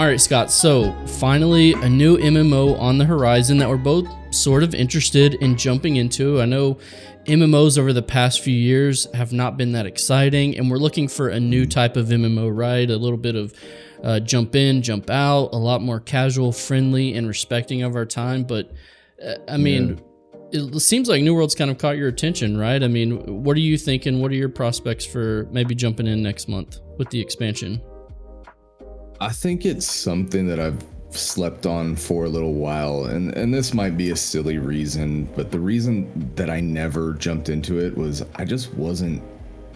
All right, Scott, so finally a new MMO on the horizon that we're both sort of interested in jumping into. I know MMOs over the past few years have not been that exciting, and we're looking for a new type of MMO, right? A little bit of jump in, jump out, a lot more casual, friendly, and respecting of our time. But I mean, it seems like New World's kind of caught your attention, right? I mean, what are you thinking? What are your prospects for maybe jumping in next month with the expansion? I think it's something that I've slept on for a little while, and this might be a silly reason, but the reason that I never jumped into it was I just wasn't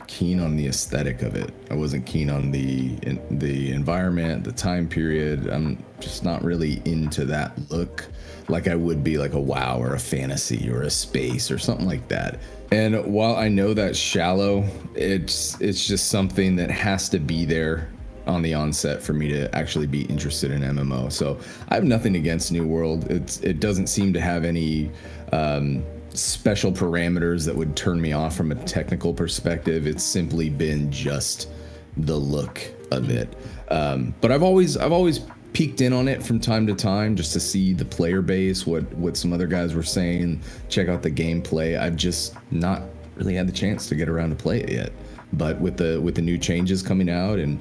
keen on the aesthetic of it. I wasn't keen on the environment, the time period. I'm just not really into that look like I would be like a WoW or a fantasy or a space or something like that. And while I know that's shallow, it's just something that has to be there on the onset for me to actually be interested in MMO. So I have nothing against New World. It doesn't seem to have any special parameters that would turn me off from a technical perspective. It's simply been just the look of it. But I've always peeked in on it from time to time just to see the player base, what some other guys were saying, check out the gameplay. I've just not really had the chance to get around to play it yet. But with the new changes coming out and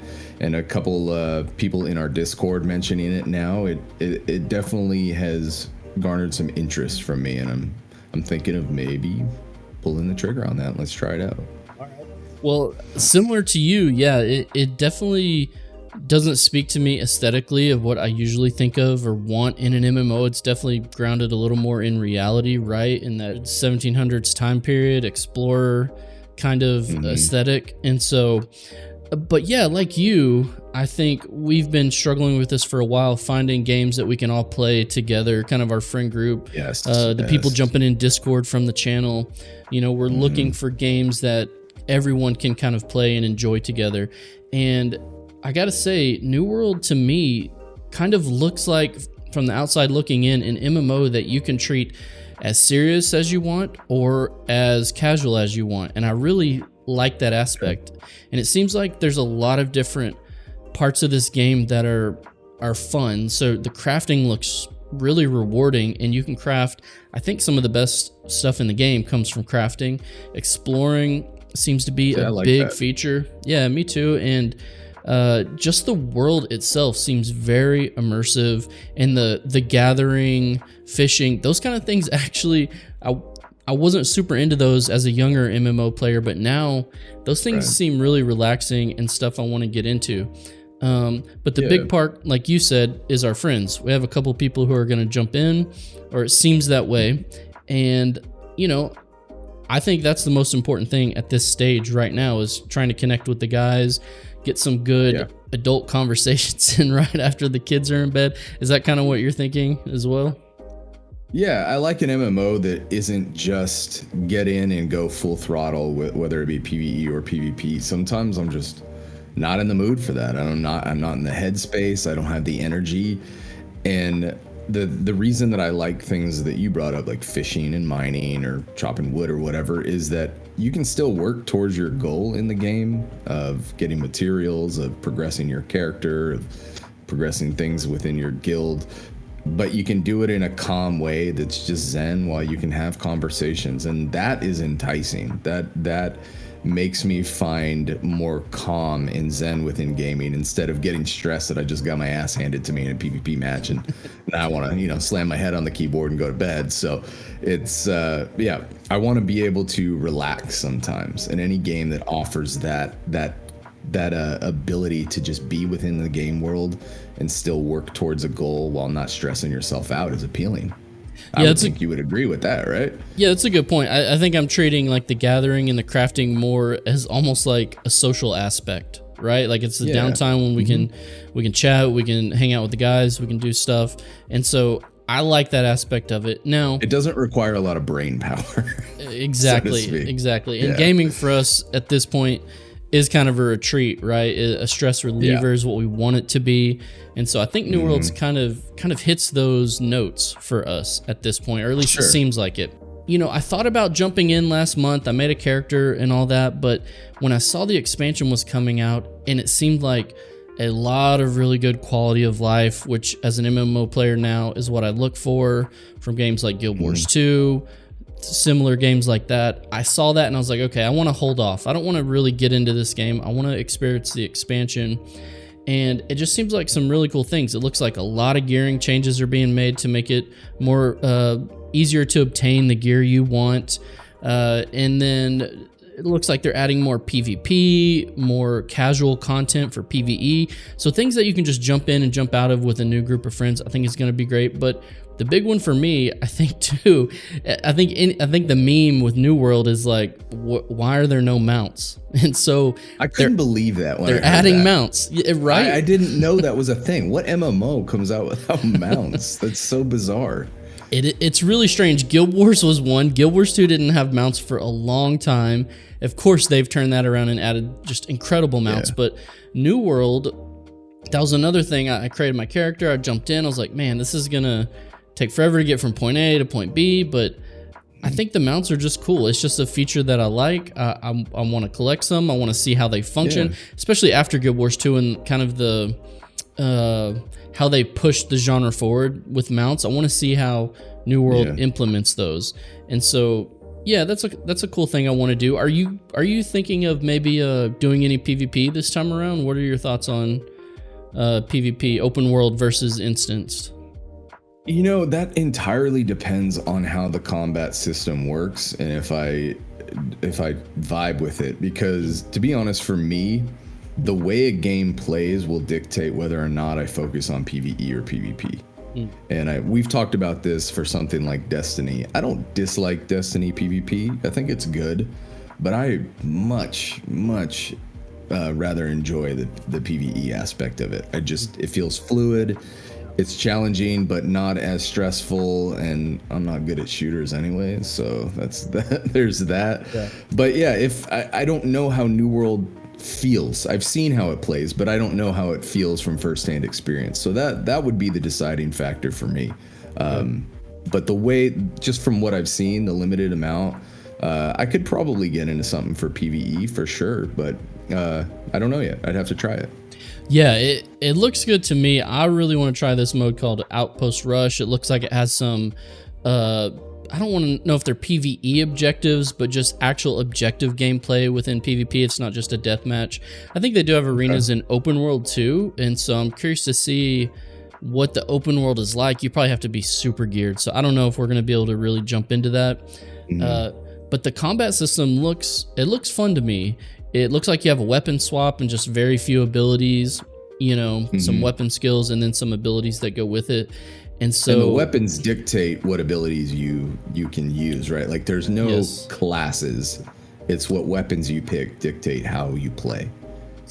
a couple people in our Discord mentioning it now, it definitely has garnered some interest from me, and I'm thinking of maybe pulling the trigger on that. Let's try it out. All right. Well, similar to you, yeah, it definitely doesn't speak to me aesthetically of what I usually think of or want in an MMO. It's definitely grounded a little more in reality, right? In that 1700s time period, explorer kind of aesthetic. And so, but yeah, like you, I think we've been struggling with this for a while, finding games that we can all play together, kind of our friend group. The people jumping in Discord from the channel. You know, we're looking for games that everyone can kind of play and enjoy together. And I gotta say, New World to me kind of looks like, from the outside looking in, an MMO that you can treat as serious as you want or as casual as you want. And I really like that aspect. And it seems like there's a lot of different parts of this game that are fun. So the crafting looks really rewarding, and you can craft, I think some of the best stuff in the game comes from crafting. Exploring seems to be a big feature. Yeah, me too. And just the world itself seems very immersive, and the gathering, fishing, those kind of things. Actually, I wasn't super into those as a younger MMO player, but now those things seem really relaxing and stuff I want to get into. But the big part, like you said, is our friends. We have a couple people who are going to jump in, or it seems that way. And, you know, I think that's the most important thing at this stage right now, is trying to connect with the guys, get some good adult conversations in right after the kids are in bed. Is that kind of what you're thinking as well? Yeah, I like an MMO that isn't just get in and go full throttle, whether it be PvE or PvP. Sometimes I'm just not in the mood for that. I'm not in the headspace. I don't have the energy. And the reason that I like things that you brought up, like fishing and mining or chopping wood or whatever, is that you can still work towards your goal in the game of getting materials, of progressing your character, of progressing things within your guild. But you can do it in a calm way that's just zen, while you can have conversations, and that is enticing. That makes me find more calm and zen within gaming, instead of getting stressed that I just got my ass handed to me in a PvP match and now I want to, slam my head on the keyboard and go to bed. So it's I want to be able to relax sometimes, and any game that offers that ability to just be within the game world and still work towards a goal while not stressing yourself out is appealing. I would think you would agree with that, right? Yeah, that's a good point. I think I'm treating like the gathering and the crafting more as almost like a social aspect, right? Like it's the downtime when we can chat, we can hang out with the guys, we can do stuff. And so I like that aspect of it. Now, it doesn't require a lot of brain power. Exactly. And gaming for us at this point is kind of a retreat, right? A stress reliever is what we want it to be. And so I think New World's kind of hits those notes for us at this point, or at least it seems like it. You know, I thought about jumping in last month. I made a character and all that, but when I saw the expansion was coming out and it seemed like a lot of really good quality of life, which as an MMO player now is what I look for from games like Guild Wars 2, similar games like that. I saw that and I was like, okay, I want to hold off. I don't want to really get into this game. I want to experience the expansion. And it just seems like some really cool things. It looks like a lot of gearing changes are being made to make it more easier to obtain the gear you want. And then it looks like they're adding more PvP, more casual content for PvE. So things that you can just jump in and jump out of with a new group of friends. I think it's going to be great. But the big one for me, I think too, I think the meme with New World is like, why are there no mounts? And so I couldn't believe that when they're adding mounts, right? I didn't know that was a thing. What MMO comes out without mounts? That's so bizarre. It's really strange. Guild Wars was one. Guild Wars 2 didn't have mounts for a long time. Of course, they've turned that around and added just incredible mounts. Yeah. But New World, that was another thing. I created my character. I jumped in. I was like, man, this is going to take forever to get from point A to point B. But I think the mounts are just cool. It's just a feature that I like. I want to collect some. I want to see how they function, especially after Guild Wars 2 and kind of the... how they pushed the genre forward with mounts. I want to see how New World implements those. And so, yeah, that's a cool thing I want to do. Are you thinking of maybe doing any PvP this time around? What are your thoughts on PvP, open world versus instanced? You know, that entirely depends on how the combat system works and if I vibe with it. Because to be honest, for me, the way a game plays will dictate whether or not I focus on PvE or PvP. And we've talked about this for something like Destiny. I don't dislike Destiny PvP. I think it's good, but I much rather enjoy the PvE aspect of it. It feels fluid. It's challenging, but not as stressful, and I'm not good at shooters anyway, so that's that. There's that. Yeah. But yeah, if I don't know how New World feels. I've seen how it plays, but I don't know how it feels from firsthand experience. So that would be the deciding factor for me. But the way, just from what I've seen, the limited amount, I could probably get into something for PvE for sure, but I don't know yet. I'd have to try it. Yeah, it looks good to me. I really want to try this mode called Outpost Rush. It looks like it has some I don't want to know if they're PvE objectives, but just actual objective gameplay within PvP. It's not just a deathmatch. I think they do have arenas in open world too, and so I'm curious to see what the open world is like. You probably have to be super geared, so I don't know if we're going to be able to really jump into that. But the combat system looks fun to me. It looks like you have a weapon swap and just very few abilities, you know, some weapon skills and then some abilities that go with it. And so the weapons dictate what abilities you can use, right? Like there's no classes. It's what weapons you pick dictate how you play.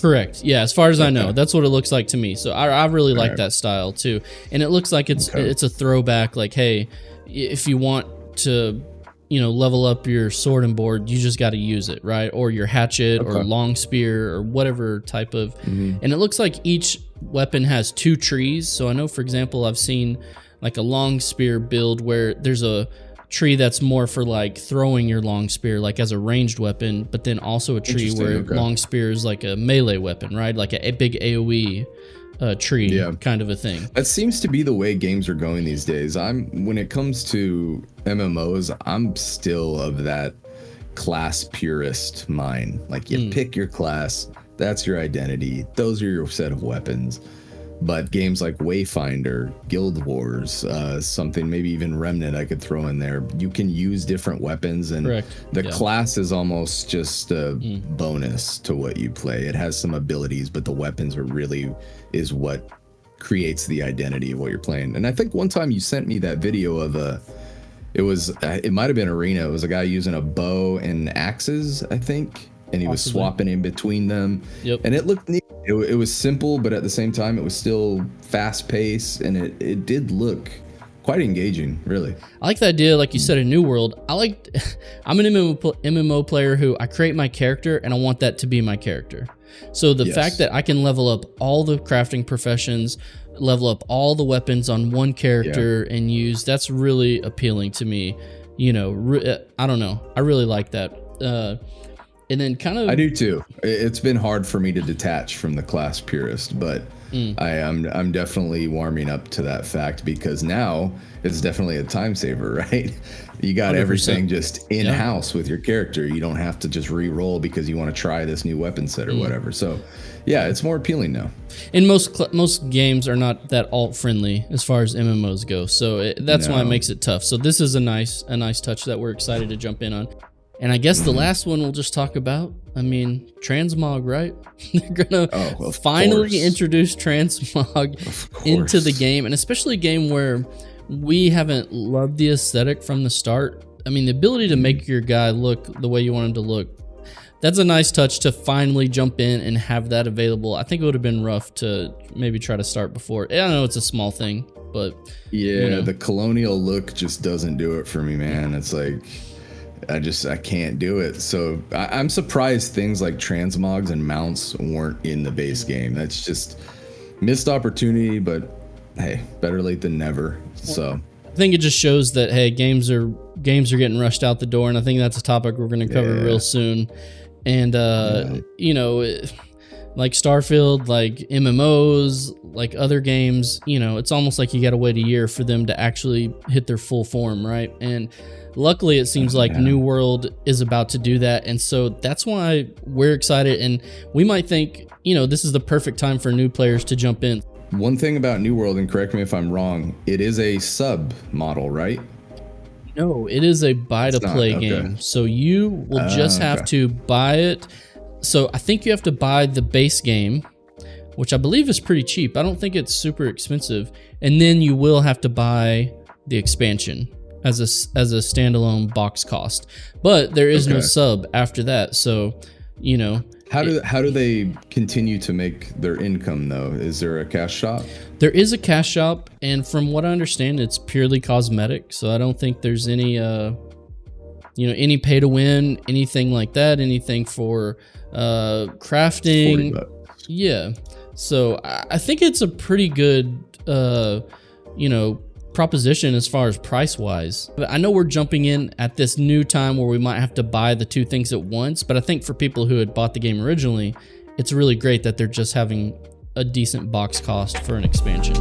Correct. Yeah, as far as I know, that's what it looks like to me. So I really like that style too. And it looks like it's a throwback, like, hey, if you want to, you know, level up your sword and board, you just got to use it, right? Or your hatchet or long spear or whatever type of. And it looks like each weapon has 2 trees. So I know, for example, I've seen like a long spear build where there's a tree that's more for like throwing your long spear, like as a ranged weapon, but then also a tree where long spear is like a melee weapon, right? Like a big AoE tree kind of a thing. That seems to be the way games are going these days. When it comes to MMOs, I'm still of that class purist mind. Like you pick your class, that's your identity, those are your set of weapons. But games like Wayfinder, Guild Wars, something maybe even Remnant I could throw in there, you can use different weapons, and the class is almost just a bonus to what you play. It has some abilities, but the weapons are really is what creates the identity of what you're playing. And I think one time you sent me that video of it might have been Arena. It was a guy using a bow and axes, I think, and he was swapping in between them. And it looked neat. It was simple, but at the same time, it was still fast paced, and it did look quite engaging, really. I like the idea, like you said, in New World. I'm an MMO player who I create my character, and I want that to be my character. So the fact that I can level up all the crafting professions, level up all the weapons on one character and that's really appealing to me. You know, I don't know. I really like that. And then kind of I do too. It's been hard for me to detach from the class purist, but I'm definitely warming up to that fact because now it's definitely a time saver, right? You got 100%. everything just in house with your character. You don't have to just re-roll because you want to try this new weapon set or whatever. So, yeah, it's more appealing now. And most games are not that alt friendly as far as MMOs go, so that's why it makes it tough. So this is a nice touch that we're excited to jump in on. And I guess the last one we'll just talk about. I mean, transmog, right? They're gonna finally introduce transmog into the game, and especially a game where we haven't loved the aesthetic from the start. I mean, the ability to make your guy look the way you want him to look. That's a nice touch to finally jump in and have that available. I think it would have been rough to maybe try to start before. I know it's a small thing, but yeah, the colonial look just doesn't do it for me, man. It's like I can't do it. So I'm surprised things like transmogs and mounts weren't in the base game. That's just missed opportunity, but hey, better late than never. So I think it just shows that, hey, games are getting rushed out the door, and I think that's a topic we're going to cover real soon. And you know, like Starfield, like MMOs, like other games, you know, it's almost like you got to wait a year for them to actually hit their full form, right? And luckily, it seems like New World is about to do that, and so that's why we're excited. And we might think, you know, this is the perfect time for new players to jump in. One thing about New World, and correct me if I'm wrong, it is a sub model, right? No, it is a buy-to-play game. So you will just have to buy it. So I think you have to buy the base game, which I believe is pretty cheap. I don't think it's super expensive. And then you will have to buy the expansion as a standalone box cost. But there is no sub after that. So, you know. How do they continue to make their income though? Is there a cash shop? There is a cash shop, and from what I understand, it's purely cosmetic. So I don't think there's any any pay to win, anything like that, anything for crafting. Yeah. So I think it's a pretty good proposition as far as price wise. I know we're jumping in at this new time where we might have to buy the two things at once, but I think for people who had bought the game originally, it's really great that they're just having a decent box cost for an expansion.